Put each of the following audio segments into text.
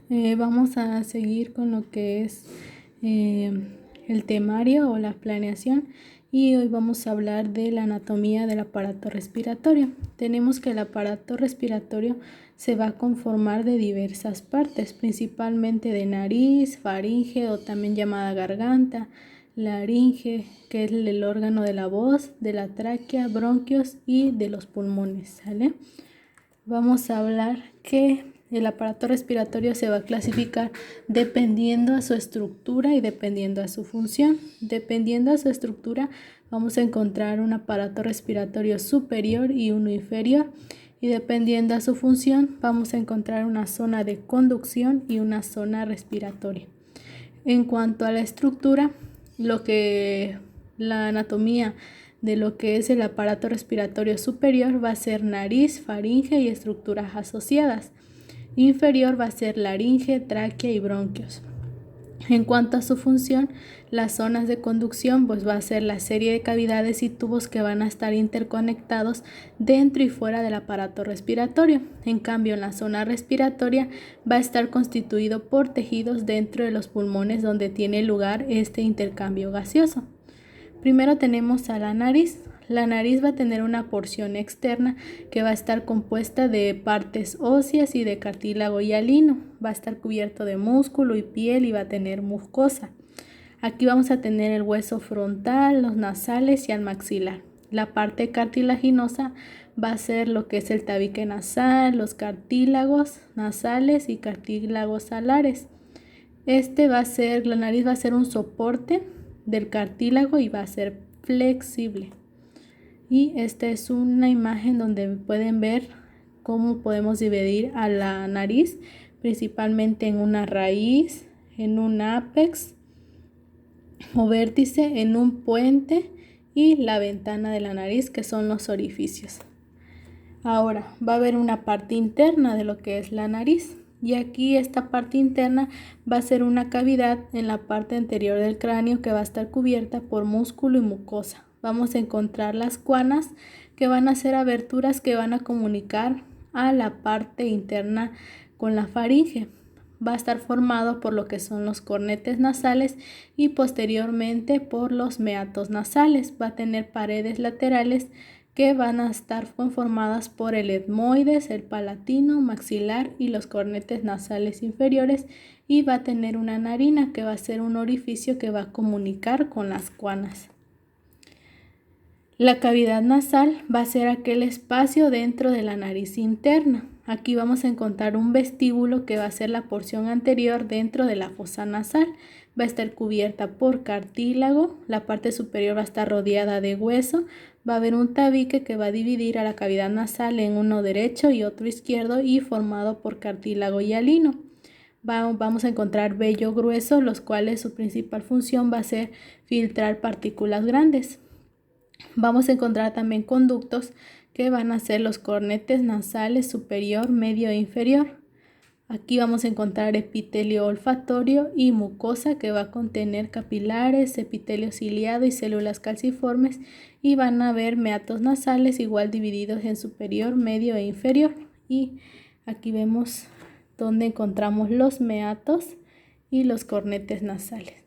Vamos a seguir con lo que es eh, el temario o la planeación y hoy vamos a hablar de la anatomía del aparato respiratorio. Tenemos que el aparato respiratorio se va a conformar de diversas partes, principalmente de nariz, faringe o también llamada garganta, laringe, que es el órgano de la voz, de la tráquea, bronquios y de los pulmones, ¿sale? Vamos a hablar que el aparato respiratorio se va a clasificar dependiendo a su estructura y dependiendo a su función. Dependiendo a su estructura, vamos a encontrar un aparato respiratorio superior y uno inferior. Y dependiendo a su función, vamos a encontrar una zona de conducción y una zona respiratoria. En cuanto a la estructura, la anatomía de lo que es el aparato respiratorio superior va a ser nariz, faringe y estructuras asociadas. Inferior va a ser laringe, tráquea y bronquios. En cuanto a su función, las zonas de conducción pues va a ser la serie de cavidades y tubos que van a estar interconectados dentro y fuera del aparato respiratorio. En cambio, en la zona respiratoria va a estar constituido por tejidos dentro de los pulmones donde tiene lugar este intercambio gaseoso. Primero tenemos a la nariz. La nariz va a tener una porción externa que va a estar compuesta de partes óseas y de cartílago hialino. Va a estar cubierto de músculo y piel y va a tener mucosa. Aquí vamos a tener el hueso frontal, los nasales y el maxilar. La parte cartilaginosa va a ser lo que es el tabique nasal, los cartílagos nasales y cartílagos alares. La nariz va a ser un soporte del cartílago y va a ser flexible. Y esta es una imagen donde pueden ver cómo podemos dividir a la nariz, principalmente en una raíz, en un ápex o vértice, en un puente y la ventana de la nariz, que son los orificios. Ahora va a haber una parte interna de lo que es la nariz. Y aquí esta parte interna va a ser una cavidad en la parte anterior del cráneo que va a estar cubierta por músculo y mucosa. Vamos a encontrar las cuanas, que van a ser aberturas que van a comunicar a la parte interna con la faringe. Va a estar formado por lo que son los cornetes nasales y posteriormente por los meatos nasales. Va a tener paredes laterales que van a estar conformadas por el etmoides, el palatino, maxilar y los cornetes nasales inferiores, y va a tener una narina que va a ser un orificio que va a comunicar con las cuanas. La cavidad nasal va a ser aquel espacio dentro de la nariz interna. Aquí vamos a encontrar un vestíbulo que va a ser la porción anterior dentro de la fosa nasal. Va a estar cubierta por cartílago, la parte superior va a estar rodeada de hueso, va a haber un tabique que va a dividir a la cavidad nasal en uno derecho y otro izquierdo y formado por cartílago hialino. Vamos a encontrar vello grueso, los cuales su principal función va a ser filtrar partículas grandes. Vamos a encontrar también conductos que van a ser los cornetes nasales superior, medio e inferior. Aquí vamos a encontrar epitelio olfatorio y mucosa que va a contener capilares, epitelio ciliado y células calciformes, y van a haber meatos nasales igual divididos en superior, medio e inferior. Y aquí vemos donde encontramos los meatos y los cornetes nasales.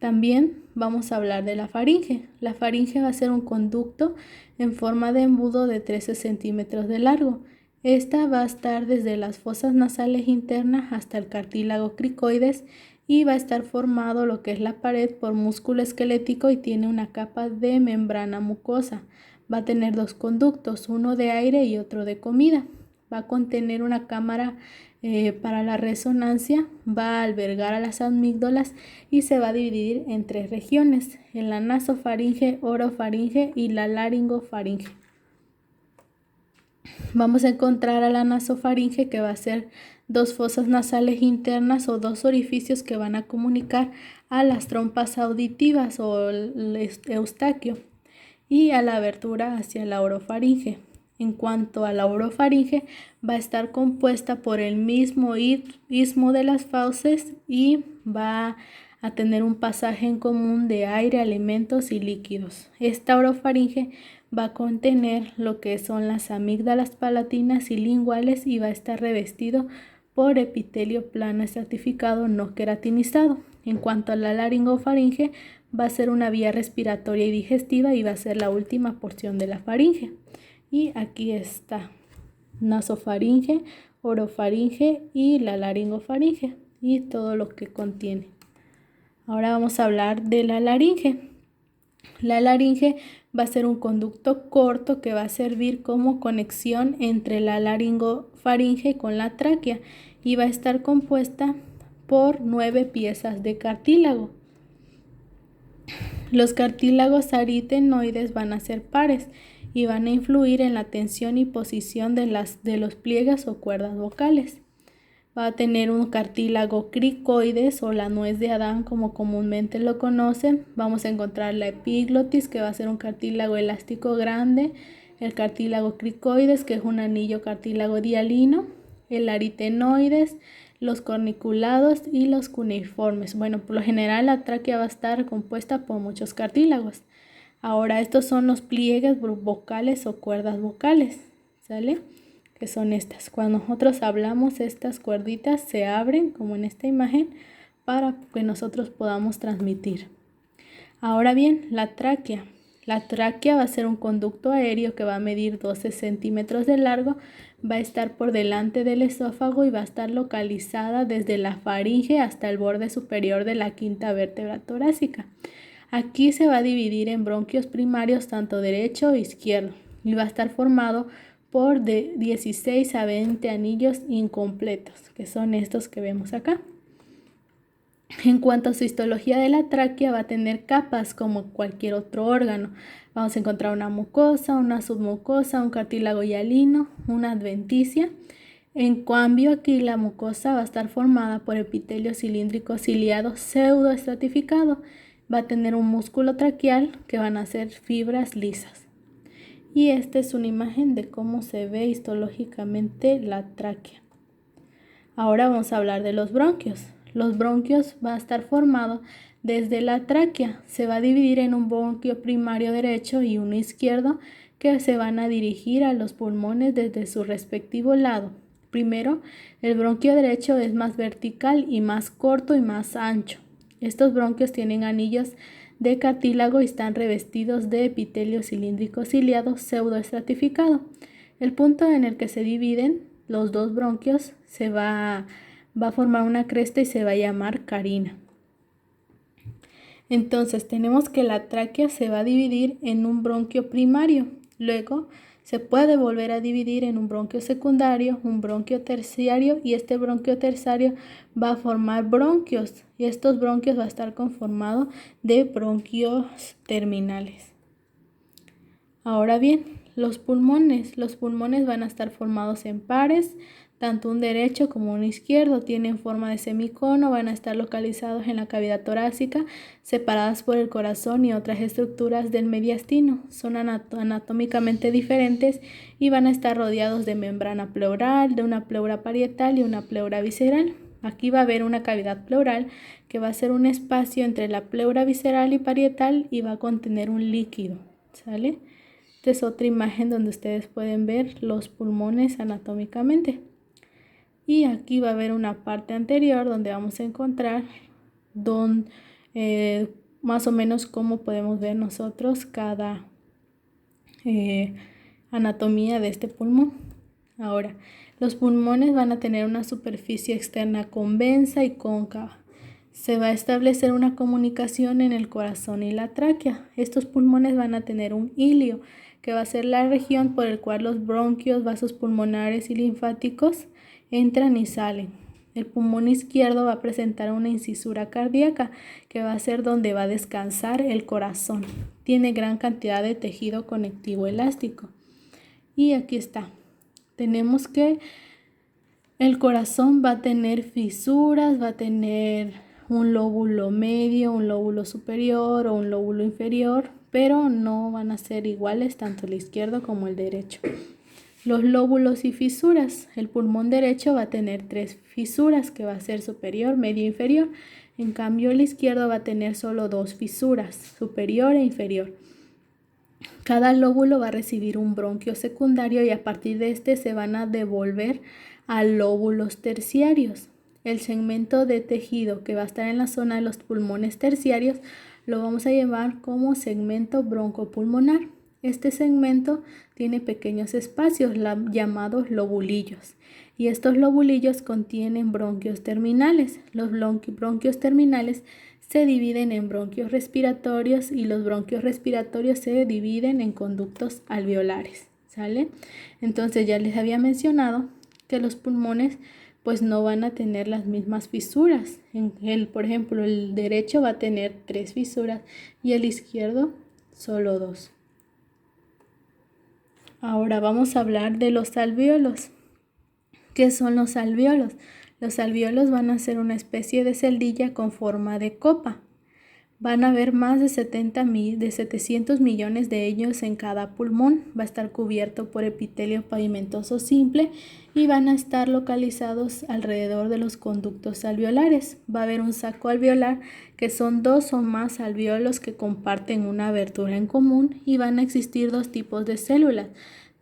También vamos a hablar de la faringe. La faringe va a ser un conducto en forma de embudo de 13 centímetros de largo. Esta va a estar desde las fosas nasales internas hasta el cartílago cricoides y va a estar formado lo que es la pared por músculo esquelético y tiene una capa de membrana mucosa. Va a tener dos conductos, uno de aire y otro de comida. Va a contener una cámara para la resonancia, va a albergar a las amígdalas y se va a dividir en tres regiones, en la nasofaringe, orofaringe y la laringofaringe. Vamos a encontrar a la nasofaringe, que va a ser dos fosas nasales internas o dos orificios que van a comunicar a las trompas auditivas o el eustaquio, y a la abertura hacia la orofaringe. En cuanto a la orofaringe, va a estar compuesta por el mismo istmo de las fauces y va a tener un pasaje en común de aire, alimentos y líquidos. Esta orofaringe va a contener lo que son las amígdalas palatinas y linguales y va a estar revestido por epitelio plano estratificado no queratinizado. En cuanto a la laringofaringe, va a ser una vía respiratoria y digestiva y va a ser la última porción de la faringe. Y aquí está nasofaringe, orofaringe y la laringofaringe y todo lo que contiene. Ahora vamos a hablar de la laringe. La laringe va a ser un conducto corto que va a servir como conexión entre la laringofaringe con la tráquea y va a estar compuesta por 9 piezas de cartílago. Los cartílagos aritenoides van a ser pares y van a influir en la tensión y posición de los pliegues o cuerdas vocales. Va a tener un cartílago cricoides o la nuez de Adán, como comúnmente lo conocen. Vamos a encontrar la epiglotis, que va a ser un cartílago elástico grande, el cartílago cricoides, que es un anillo cartílago dialino, el aritenoides, los corniculados y los cuneiformes. Bueno, por lo general la tráquea va a estar compuesta por muchos cartílagos. Ahora, estos son los pliegues vocales o cuerdas vocales, ¿sale? Que son estas. Cuando nosotros hablamos, estas cuerditas se abren, como en esta imagen, para que nosotros podamos transmitir. Ahora bien, la tráquea. La tráquea va a ser un conducto aéreo que va a medir 12 centímetros de largo, va a estar por delante del esófago y va a estar localizada desde la faringe hasta el borde superior de la quinta vértebra torácica. Aquí se va a dividir en bronquios primarios, tanto derecho e izquierdo, y va a estar formado por de 16 a 20 anillos incompletos, que son estos que vemos acá. En cuanto a su histología de la tráquea, va a tener capas como cualquier otro órgano. Vamos a encontrar una mucosa, una submucosa, un cartílago hialino, una adventicia. En cambio, aquí la mucosa va a estar formada por epitelio cilíndrico ciliado pseudoestratificado. Va a tener un músculo traqueal que van a ser fibras lisas. Y esta es una imagen de cómo se ve histológicamente la tráquea. Ahora vamos a hablar de los bronquios. Los bronquios va a estar formado desde la tráquea. Se va a dividir en un bronquio primario derecho y uno izquierdo que se van a dirigir a los pulmones desde su respectivo lado. Primero, el bronquio derecho es más vertical y más corto y más ancho. Estos bronquios tienen anillos de cartílago y están revestidos de epitelio cilíndrico ciliado pseudoestratificado. El punto en el que se dividen los dos bronquios va a formar una cresta y se va a llamar carina. Entonces tenemos que la tráquea se va a dividir en un bronquio primario, luego se puede volver a dividir en un bronquio secundario, un bronquio terciario y este bronquio terciario va a formar bronquios y estos bronquios va a estar conformado de bronquios terminales. Ahora bien, los pulmones van a estar formados en pares, tanto un derecho como un izquierdo, tienen forma de semicono, van a estar localizados en la cavidad torácica, separadas por el corazón y otras estructuras del mediastino. Son anatómicamente diferentes y van a estar rodeados de membrana pleural, de una pleura parietal y una pleura visceral. Aquí va a haber una cavidad pleural que va a ser un espacio entre la pleura visceral y parietal y va a contener un líquido, ¿sale? Esta es otra imagen donde ustedes pueden ver los pulmones anatómicamente. Y aquí va a haber una parte anterior donde vamos a encontrar más o menos cómo podemos ver nosotros cada anatomía de este pulmón. Ahora, los pulmones van a tener una superficie externa convexa y cóncava. Se va a establecer una comunicación en el corazón y la tráquea. Estos pulmones van a tener un hilio, que va a ser la región por el cual los bronquios, vasos pulmonares y linfáticos entran y salen. El pulmón izquierdo va a presentar una incisura cardíaca, que va a ser donde va a descansar el corazón. Tiene gran cantidad de tejido conectivo elástico. Y aquí está. Tenemos que el corazón va a tener fisuras, va a tener un lóbulo medio, un lóbulo superior o un lóbulo inferior, pero no van a ser iguales tanto el izquierdo como el derecho. Los lóbulos y fisuras. El pulmón derecho va a tener 3 fisuras, que va a ser superior, medio e inferior. En cambio, el izquierdo va a tener solo 2 fisuras, superior e inferior. Cada lóbulo va a recibir un bronquio secundario y a partir de este se van a devolver a lóbulos terciarios. El segmento de tejido que va a estar en la zona de los pulmones terciarios lo vamos a llamar como segmento broncopulmonar. Este segmento tiene pequeños espacios llamados lobulillos y estos lobulillos contienen bronquios terminales. Los bronquios terminales se dividen en bronquios respiratorios y los bronquios respiratorios se dividen en conductos alveolares, ¿sale? Entonces ya les había mencionado que los pulmones pues no van a tener las mismas fisuras. Por ejemplo, el derecho va a tener 3 fisuras y el izquierdo solo 2. Ahora vamos a hablar de los alvéolos. ¿Qué son los alvéolos? Los alvéolos van a ser una especie de celdilla con forma de copa. Van a haber más de 700 millones de ellos en cada pulmón. Va a estar cubierto por epitelio pavimentoso simple y van a estar localizados alrededor de los conductos alveolares. Va a haber un saco alveolar que son 2 o más alvéolos que comparten una abertura en común y van a existir 2 tipos de células,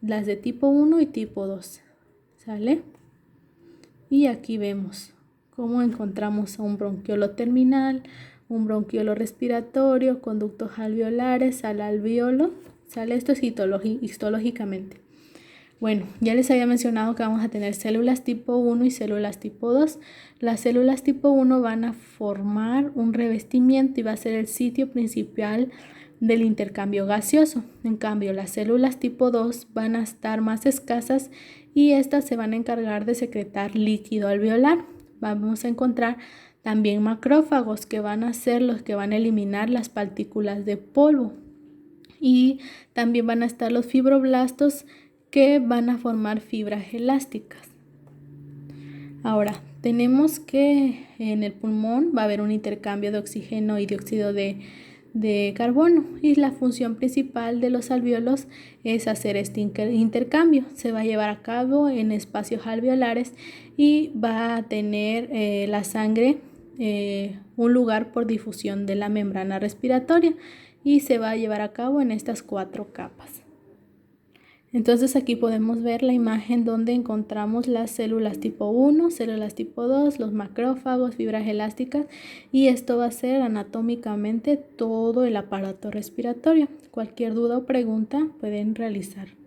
las de tipo 1 y tipo 2. ¿Sale? Y aquí vemos cómo encontramos a un bronquiolo terminal, un bronquiolo respiratorio, conductos alveolares, al alvéolo, ¿sale? Esto es histológicamente. Bueno, ya les había mencionado que vamos a tener células tipo 1 y células tipo 2. Las células tipo 1 van a formar un revestimiento y va a ser el sitio principal del intercambio gaseoso. En cambio, las células tipo 2 van a estar más escasas y estas se van a encargar de secretar líquido alveolar. Vamos a encontrar también macrófagos que van a ser los que van a eliminar las partículas de polvo. Y también van a estar los fibroblastos que van a formar fibras elásticas. Ahora, tenemos que en el pulmón va a haber un intercambio de oxígeno y dióxido de carbono y la función principal de los alvéolos es hacer este intercambio. Se va a llevar a cabo en espacios alveolares y va a tener la sangre un lugar por difusión de la membrana respiratoria y se va a llevar a cabo en estas 4 capas. Entonces aquí podemos ver la imagen donde encontramos las células tipo 1, células tipo 2, los macrófagos, fibras elásticas y esto va a ser anatómicamente todo el aparato respiratorio. Cualquier duda o pregunta pueden realizar.